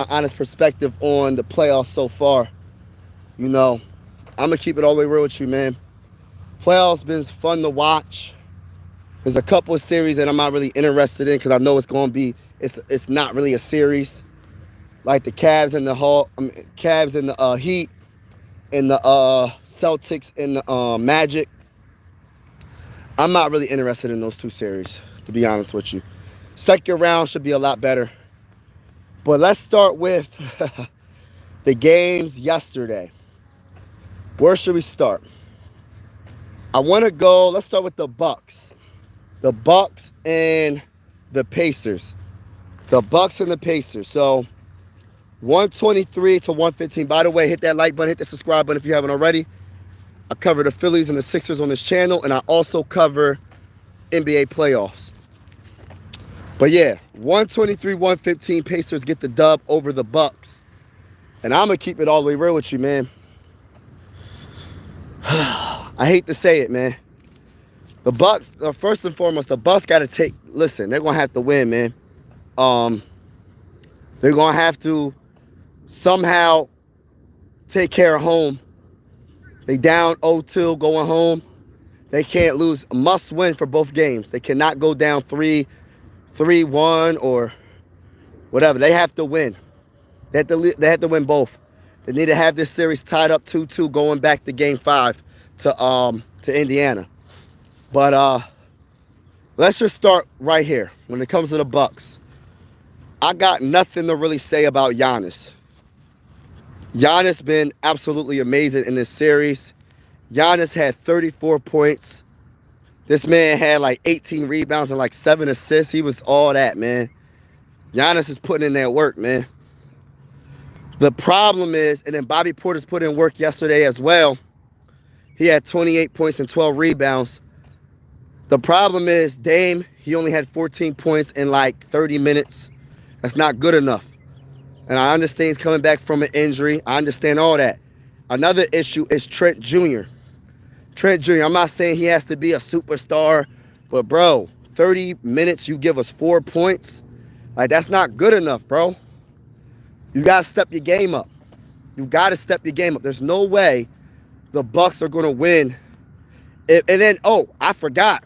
my honest perspective on the playoffs so far. You know, I'm gonna keep it all the way real with you, man. Playoffs been fun to watch. There's a couple of series that I'm not really interested in because I know it's gonna be it's not really a series like the Cavs and the Cavs and the Heat and the Celtics and the Magic. I'm not really interested in those two series, to be honest with you. Second round should be a lot better. But let's start with the games yesterday. Where should we start? I want to go. Let's start with the Bucks. The Bucks and the Pacers. The Bucks and the Pacers. So 123 to 115. By the way, hit that like button, hit the subscribe button if you haven't already. I cover the Phillies and the Sixers on this channel, and I also cover NBA playoffs. But yeah, 123, 115. Pacers get the dub over the Bucks. And I'm going to keep it all the way real with you, man. I hate to say it, man. The Bucks, first and foremost, the Bucks got to listen, they're going to have to win, man. They're going to have to somehow take care of home. They down 0-2 going home. They can't lose. A must win for both games. They cannot go down 3-1 or whatever. They have to win. They have to win both. They need to have this series tied up 2-2 going back to Game 5 to Indiana. But let's just start right here. When it comes to the Bucks, I got nothing to really say about Giannis. Giannis been absolutely amazing in this series. Giannis had 34 points. This man had like 18 rebounds and like 7 assists. He was all that, man. Giannis is putting in that work, man. The problem is, and then Bobby Portis put in work yesterday as well. He had 28 points and 12 rebounds. The problem is Dame, he only had 14 points in like 30 minutes. That's not good enough. And I understand he's coming back from an injury. I understand all that. Another issue is Trent Jr. Trent Jr., I'm not saying he has to be a superstar, but bro, 30 minutes, you give us 4 points. Like, that's not good enough, bro. You got to step your game up. You got to step your game up. There's no way the Bucks are going to win. And then, oh, I forgot.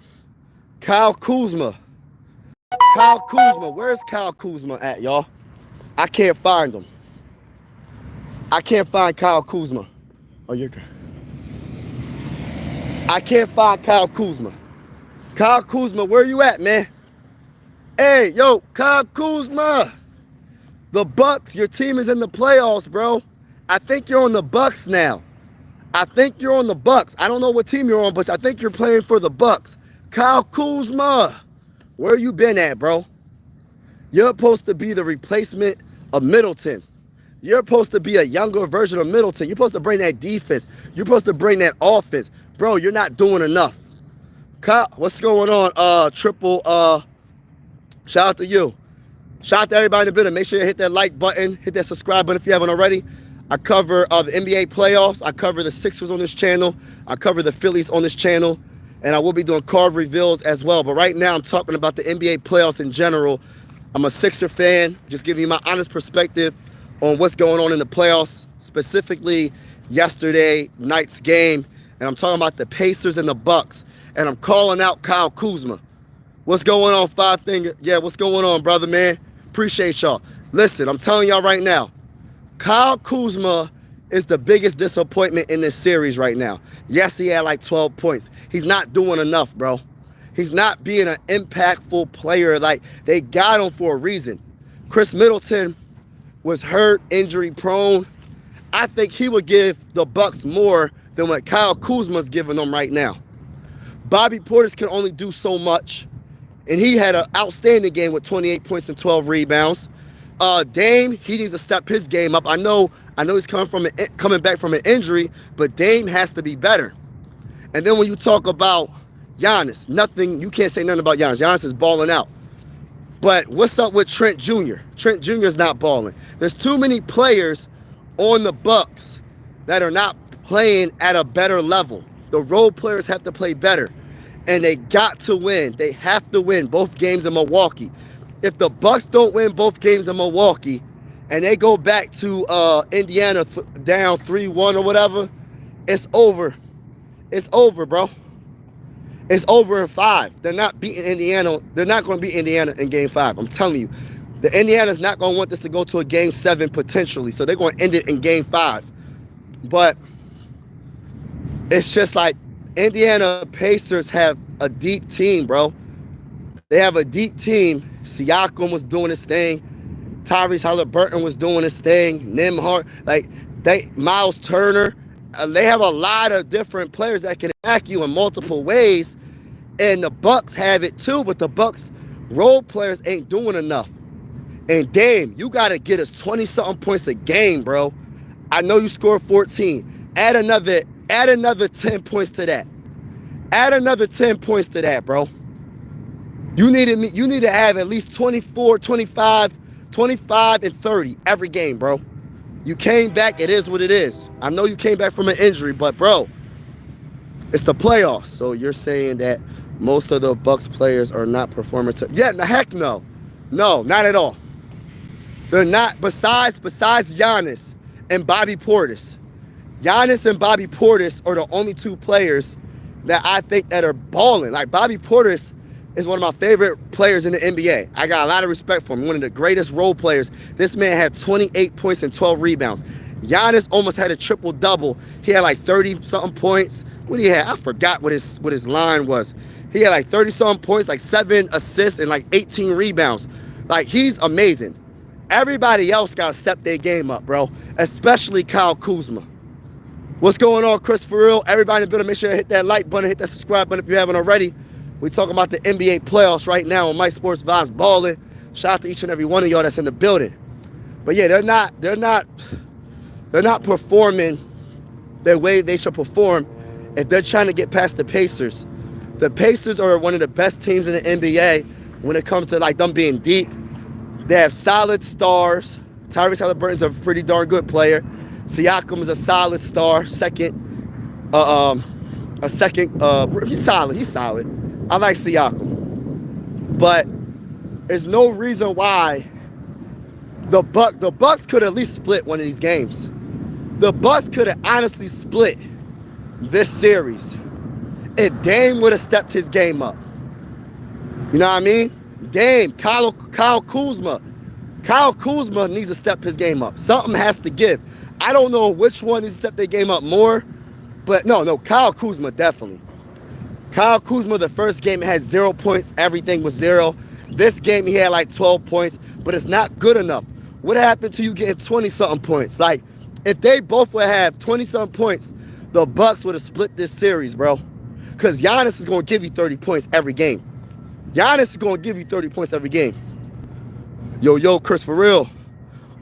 Kyle Kuzma. Kyle Kuzma. Where's Kyle Kuzma at, y'all? I can't find him. I can't find Kyle Kuzma. Oh, you're good. I can't find Kyle Kuzma. Kyle Kuzma, where you at, man? Hey, yo, Kyle Kuzma. The Bucks, your team is in the playoffs, bro. I think you're on the Bucks now. I think you're on the Bucks. I don't know what team you're on, but I think you're playing for the Bucks. Kyle Kuzma, where you been at, bro? You're supposed to be the replacement of Middleton. You're supposed to be a younger version of Middleton. You're supposed to bring that defense. You're supposed to bring that offense. Bro, you're not doing enough. Kyle, what's going on? Triple, shout out to you. Shout out to everybody in the building. Make sure you hit that like button, hit that subscribe button if you haven't already. I cover the NBA playoffs. I cover the Sixers on this channel. I cover the Phillies on this channel. And I will be doing card reveals as well. But right now I'm talking about the NBA playoffs in general. I'm a Sixer fan. Just giving you my honest perspective on what's going on in the playoffs, specifically yesterday night's game. And I'm talking about the Pacers and the Bucks. And I'm calling out Kyle Kuzma. What's going on, Five Finger? Yeah, what's going on, brother, man? Appreciate y'all. Listen, I'm telling y'all right now, Kyle Kuzma is the biggest disappointment in this series right now. Yes, he had like 12 points. He's not doing enough, bro. He's not being an impactful player. Like, they got him for a reason. Chris Middleton was hurt, injury prone. I think he would give the Bucks more than what Kyle Kuzma's giving them right now. Bobby Portis can only do so much. And he had an outstanding game with 28 points and 12 rebounds. Dame, he needs to step his game up. I know he's coming back from an injury, but Dame has to be better. And then when you talk about Giannis, you can't say nothing about Giannis. Giannis is balling out. But what's up with Trent Jr.? Trent Jr. is not balling. There's too many players on the Bucks that are not playing at a better level. The role players have to play better. And they got to win. They have to win both games in Milwaukee. If the Bucks don't win both games in Milwaukee and they go back to Indiana down 3-1 or whatever, it's over. It's over, bro. It's over in 5. They're not beating Indiana. They're not going to beat Indiana in Game 5. I'm telling you. The Indiana's not going to want this to go to a Game 7 potentially. So they're going to end it in Game 5. But it's just like Indiana Pacers have a deep team, bro. They have a deep team. Siakam was doing his thing. Tyrese Halliburton was doing his thing. Nembhard, Miles Turner. They have a lot of different players that can attack you in multiple ways, and the Bucks have it too. But the Bucks role players ain't doing enough. And Dame, you gotta get us 20-something points a game, bro. I know you scored 14. Add another 10 points to that. Add another 10 points to that, bro. You need to have at least 24, 25, and 30 every game, bro. You came back, it is what it is. I know you came back from an injury, but bro, it's the playoffs. So you're saying that most of the Bucks players are not performing yeah, heck no. No, not at all. They're not, besides Giannis and Bobby Portis. Giannis and Bobby Portis are the only 2 players that I think that are balling. Like Bobby Portis is one of my favorite players in the NBA. I got a lot of respect for him. One of the greatest role players. This man had 28 points and 12 rebounds. Giannis almost had a triple-double. He had like 30-something points. What he had? I forgot what his line was. He had like 30-something points, like 7 assists and like 18 rebounds. Like, he's amazing. Everybody else got to step their game up, bro. Especially Kyle Kuzma. What's going on, Christopher Real? Everybody in the building, make sure you hit that like button, hit that subscribe button if you haven't already. We're talking about the NBA playoffs right now on Mike Sports Vibes Ballin'. Shout out to each and every one of y'all that's in the building. But yeah, they're not performing the way they should perform if they're trying to get past the Pacers. The Pacers are one of the best teams in the NBA when it comes to like them being deep. They have solid stars. Tyrese Halliburton's a pretty darn good player. Siakam is a solid star. He's solid. I like Siakam. But there's no reason why the Bucks could at least split one of these games. The Bucks could have honestly split this series if Dame would have stepped his game up. You know what I mean? Dame, Kyle Kuzma. Kyle Kuzma needs to step his game up. Something has to give. I don't know which one needs to step their game up more, but no, Kyle Kuzma definitely. Kyle Kuzma, the first game, had 0 points. Everything was 0. This game, he had like 12 points, but it's not good enough. What happened to you getting 20-something points? Like, if they both would have 20-something points, the Bucks would have split this series, bro. Because Giannis is going to give you 30 points every game. Giannis is going to give you 30 points every game. Yo, Chris, for real,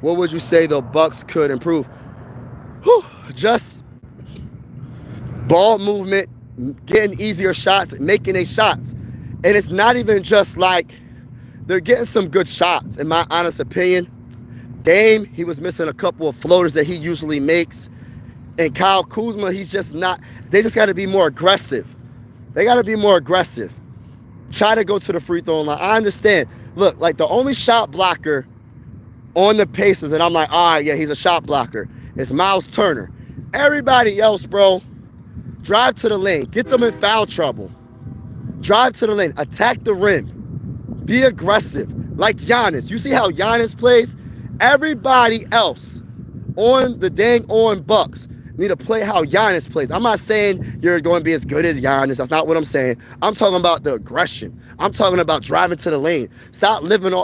what would you say the Bucks could improve? Just ball movement, getting easier shots, making their shots. And it's not even just like they're getting some good shots, in my honest opinion. Dame, he was missing a couple of floaters that he usually makes. And Kyle Kuzma, he's just not. They just got to be more aggressive. They got to be more aggressive. Try to go to the free throw line. I understand. Look, like the only shot blocker on the Pacers, and I'm like, all right, yeah, he's a shot blocker, is Miles Turner. Everybody else, bro, drive to the lane. Get them in foul trouble. Drive to the lane. Attack the rim. Be aggressive. Like Giannis. You see how Giannis plays? Everybody else on the dang on Bucks need to play how Giannis plays. I'm not saying you're going to be as good as Giannis. That's not what I'm saying. I'm talking about the aggression. I'm talking about driving to the lane. Stop living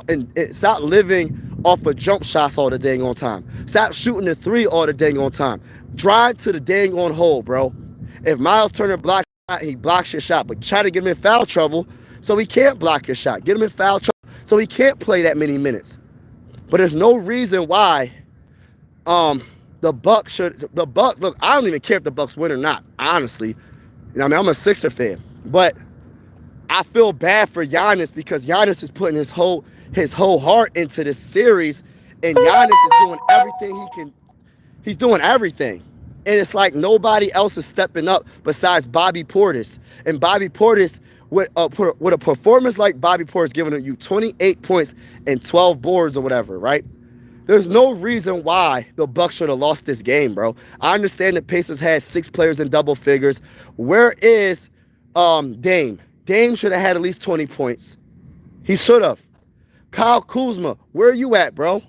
off of jump shots all the dang on time. Stop shooting the 3 all the dang on time. Drive to the dang on hole, bro. If Miles Turner blocks your shot, he blocks your shot. But try to get him in foul trouble so he can't block your shot. Get him in foul trouble so he can't play that many minutes. But there's no reason why the Bucks, look, I don't even care if the Bucks win or not, honestly. You know what I mean? I'm a Sixer fan. But I feel bad for Giannis because Giannis is putting his whole heart into this series, and Giannis is doing everything he can. He's doing everything. And it's like nobody else is stepping up besides Bobby Portis. And Bobby Portis, with a performance like Bobby Portis giving you 28 points and 12 boards or whatever, right? There's no reason why the Bucks should have lost this game, bro. I understand the Pacers had 6 players in double figures. Where is Dame? Dame should have had at least 20 points. He should have. Kyle Kuzma, where are you at, bro?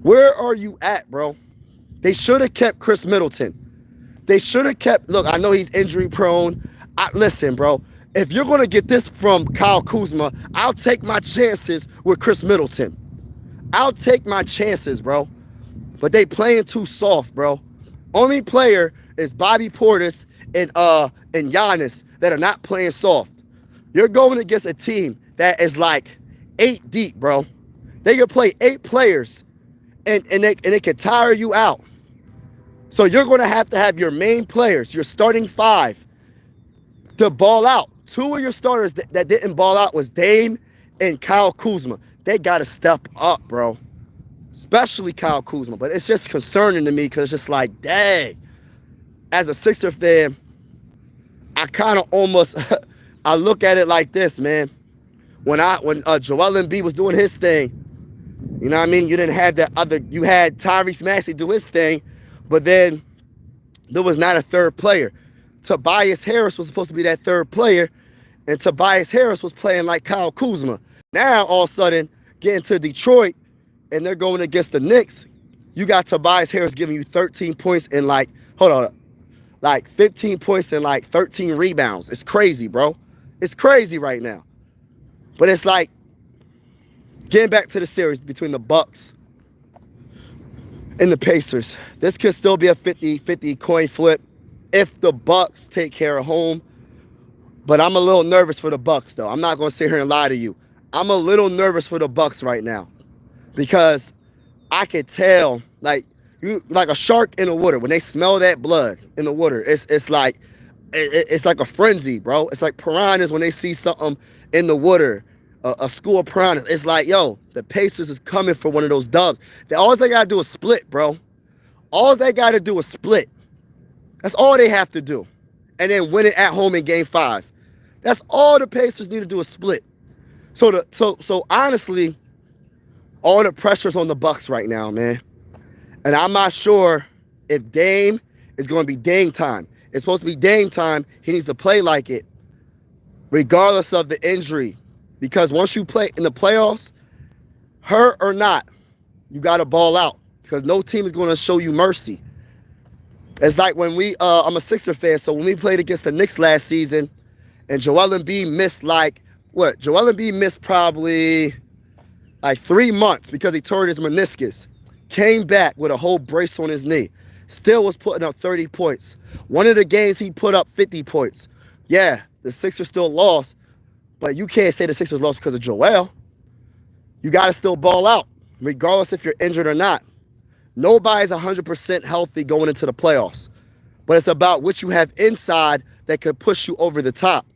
Where are you at, bro? They should have kept Chris Middleton. They should have kept, look, I know he's injury prone. Listen, bro, if you're going to get this from Kyle Kuzma, I'll take my chances with Chris Middleton. I'll take my chances, bro. But they playing too soft, bro. Only player is Bobby Portis and Giannis that are not playing soft. You're going against a team that is like 8 deep, bro. They can play 8 players and it can tire you out. So you're going to have your main players, your starting 5, to ball out. 2 of your starters that didn't ball out was Dame and Kyle Kuzma. They got to step up, bro. Especially Kyle Kuzma. But it's just concerning to me because it's just like, dang. As a Sixer fan, I kind of almost, I look at it like this, man. When Joel Embiid was doing his thing, you know what I mean? You didn't have you had Tyrese Maxey do his thing, but then there was not a third player. Tobias Harris was supposed to be that third player, and Tobias Harris was playing like Kyle Kuzma. Now, all of a sudden, getting to Detroit, and they're going against the Knicks, you got Tobias Harris giving you 13 points and like 15 points and like 13 rebounds. It's crazy, bro. It's crazy right now. But it's like, getting back to the series between the Bucks and the Pacers, this could still be a 50-50 coin flip if the Bucks take care of home. But I'm a little nervous for the Bucks, though. I'm not going to sit here and lie to you. I'm a little nervous for the Bucks right now because I could tell, like a shark in the water, when they smell that blood in the water, it's like a frenzy, bro. It's like piranhas when they see something in the water, a school of piranhas. It's like, yo, the Pacers is coming for one of those dubs. All they got to do is split, bro. All they got to do is split. That's all they have to do. And then win it at home in Game 5. That's all the Pacers need to do is split. So honestly, all the pressure's on the Bucks right now, man. And I'm not sure if Dame is going to be Dame time. It's supposed to be Dame time. He needs to play like it, regardless of the injury. Because once you play in the playoffs, hurt or not, you got to ball out. Because no team is going to show you mercy. It's like when I'm a Sixer fan, so when we played against the Knicks last season, and Joel Embiid missed Joel Embiid missed probably like 3 months because he tore his meniscus. Came back with a whole brace on his knee. Still was putting up 30 points. One of the games he put up 50 points. Yeah, the Sixers still lost, but you can't say the Sixers lost because of Joel. You got to still ball out, regardless if you're injured or not. Nobody's 100% healthy going into the playoffs, but it's about what you have inside that could push you over the top.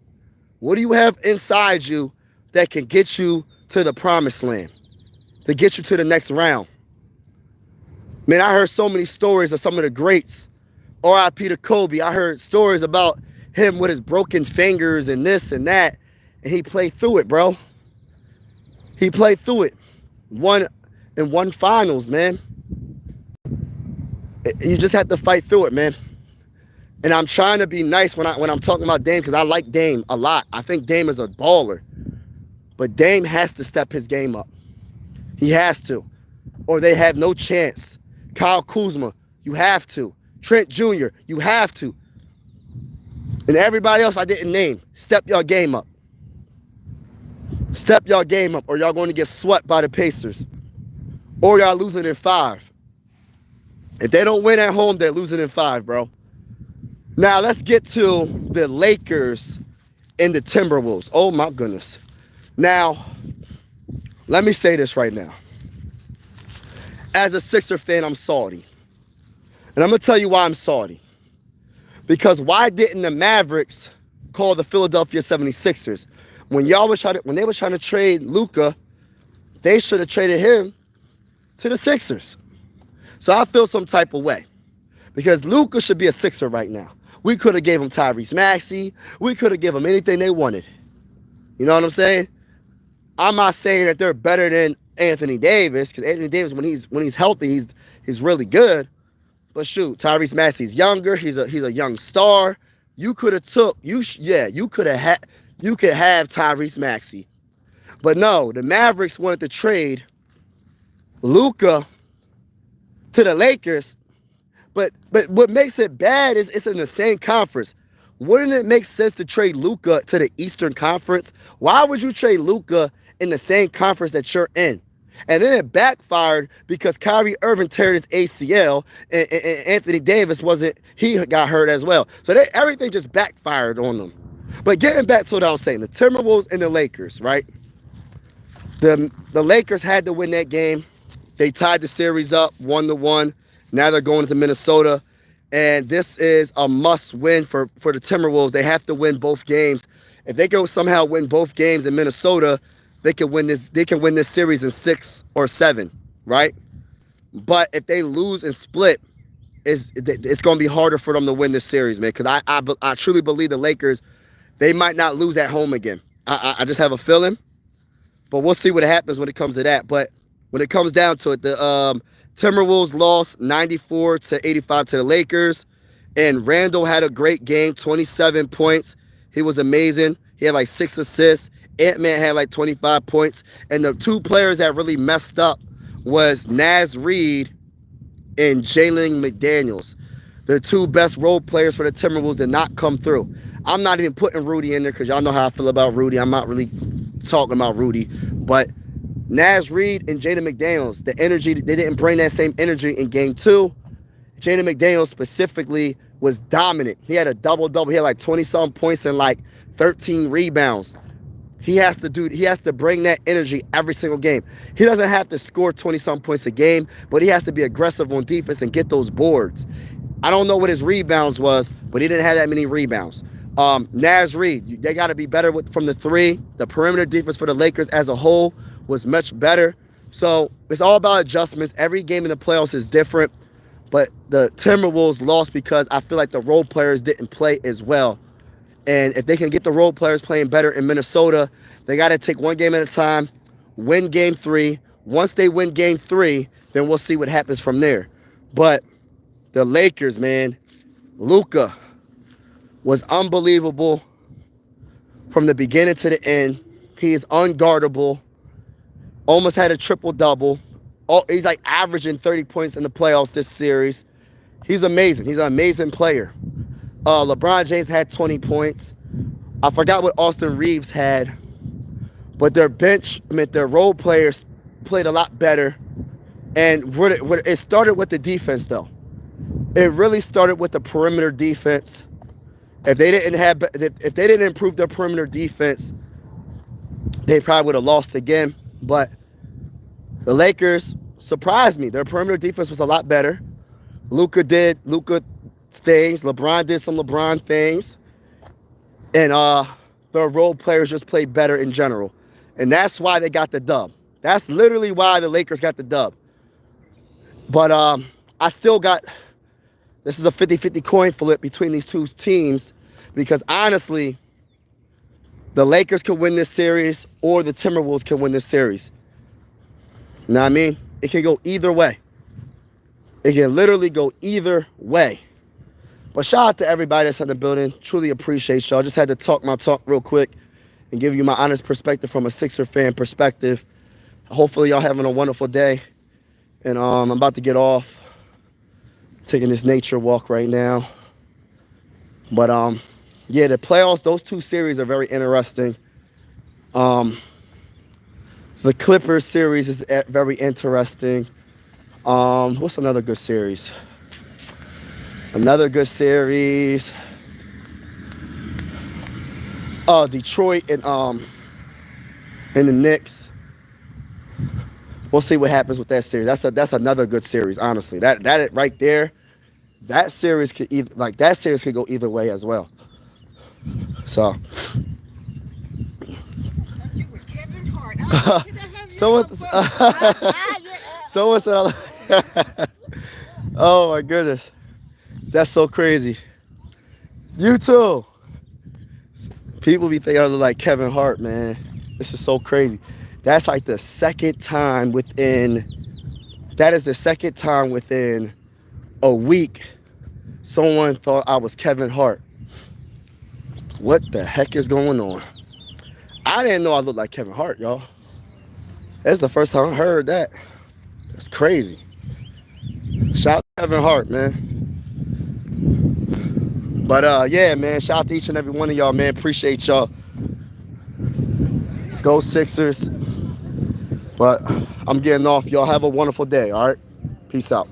What do you have inside you that can get you to the promised land, to get you to the next round? Man, I heard so many stories of some of the greats. R.I.P. to Kobe. I heard stories about him with his broken fingers and this and that, and he played through it, bro. He played through it. Won finals, man. You just have to fight through it, man. And I'm trying to be nice when I'm talking about Dame because I like Dame a lot. I think Dame is a baller. But Dame has to step his game up. He has to. Or they have no chance. Kyle Kuzma, you have to. Trent Jr., you have to. And everybody else I didn't name, step your game up. Step your game up or y'all going to get swept by the Pacers. Or y'all losing in 5. If they don't win at home, they're losing in 5, bro. Now, let's get to the Lakers and the Timberwolves. Oh, my goodness. Now, let me say this right now. As a Sixer fan, I'm salty. And I'm going to tell you why I'm salty. Because why didn't the Mavericks call the Philadelphia 76ers? When they were trying to trade Luka, they should have traded him to the Sixers. So I feel some type of way. Because Luka should be a Sixer right now. We could have gave him Tyrese Maxey. We could have given him anything they wanted. You know what I'm saying? I'm not saying that they're better than Anthony Davis, because Anthony Davis, when he's healthy, he's really good. But shoot, Tyrese Maxey's younger. He's a young star. You could have you could have Tyrese Maxey. But no, the Mavericks wanted to trade Luka to the Lakers. But what makes it bad is it's in the same conference. Wouldn't it make sense to trade Luka to the Eastern Conference? Why would you trade Luka in the same conference that you're in? And then it backfired because Kyrie Irving teared his ACL and Anthony Davis he got hurt as well. So everything just backfired on them. But getting back to what I was saying, the Timberwolves and the Lakers, right? The Lakers had to win that game. They tied the series up 1-1. Now they're going to Minnesota. And this is a must-win for the Timberwolves. They have to win both games. If they can somehow win both games in Minnesota, they can win this. They can win this series in 6 or 7, right? But if they lose and split, it's going to be harder for them to win this series, man. Because I truly believe the Lakers, they might not lose at home again. I just have a feeling. But we'll see what happens when it comes to that. But when it comes down to it, the Timberwolves lost 94-85 to the Lakers. And Randall had a great game, 27 points. He was amazing. He had like 6 assists. Ant-Man had like 25 points. And the two players that really messed up was Naz Reid and Jalen McDaniels. The two best role players for the Timberwolves did not come through. I'm not even putting Rudy in there because y'all know how I feel about Rudy. I'm not really talking about Rudy. But Naz Reid and Jaden McDaniels, the energy, they didn't bring that same energy in game 2. Jaden McDaniels specifically was dominant. He had a double-double. He had like 20-something points and like 13 rebounds. He has to bring that energy every single game. He doesn't have to score 20-something points a game, but he has to be aggressive on defense and get those boards. I don't know what his rebounds was, but he didn't have that many rebounds. Naz Reid, they got to be better from the 3. The perimeter defense for the Lakers as a whole was much better. So it's all about adjustments. Every game in the playoffs is different, but the Timberwolves lost because I feel like the role players didn't play as well. And if they can get the role players playing better in Minnesota, they got to take one game at a time, win game 3. Once they win game 3, then we'll see what happens from there. But the Lakers, man, Luka was unbelievable from the beginning to the end. He is unguardable. Almost had a triple-double. He's like averaging 30 points in the playoffs this series. He's amazing. He's an amazing player. LeBron James had 20 points. I forgot what Austin Reeves had. But their bench, their role players played a lot better. And it started with the defense, though. It really started with the perimeter defense. If they didn't improve their perimeter defense, they probably would have lost again. But the Lakers surprised me. Their perimeter defense was a lot better. Luka did Luka things. LeBron did some LeBron things. And the role players just played better in general. And that's why they got the dub. That's literally why the Lakers got the dub. But I still got... This is a 50-50 coin flip between these two teams because, honestly, the Lakers could win this series or the Timberwolves can win this series. You know what I mean? It can go either way. It can literally go either way. But shout out to everybody that's in the building. Truly appreciate y'all. Just had to talk my talk real quick and give you my honest perspective from a Sixer fan perspective. Hopefully y'all having a wonderful day. And I'm about to get off. Taking this nature walk right now. But yeah, the playoffs, those two series are very interesting. The Clippers series is very interesting. What's another good series? Another good series. Detroit and the Knicks. We'll see what happens with that series. That's another good series, honestly. That right there, that series could go either way as well. So someone said, oh my goodness, that's so crazy. You too. People be thinking I look like Kevin Hart, man. This is so crazy. That's like the second time within, that is the second time within a week someone thought I was Kevin Hart. What the heck is going on? I didn't know I looked like Kevin Hart, y'all. That's the first time I heard that. That's crazy. Shout out to Kevin Hart, man. But yeah, man, shout out to each and every one of y'all, man. Appreciate y'all. Go Sixers. But I'm getting off. Y'all have a wonderful day, all right? Peace out.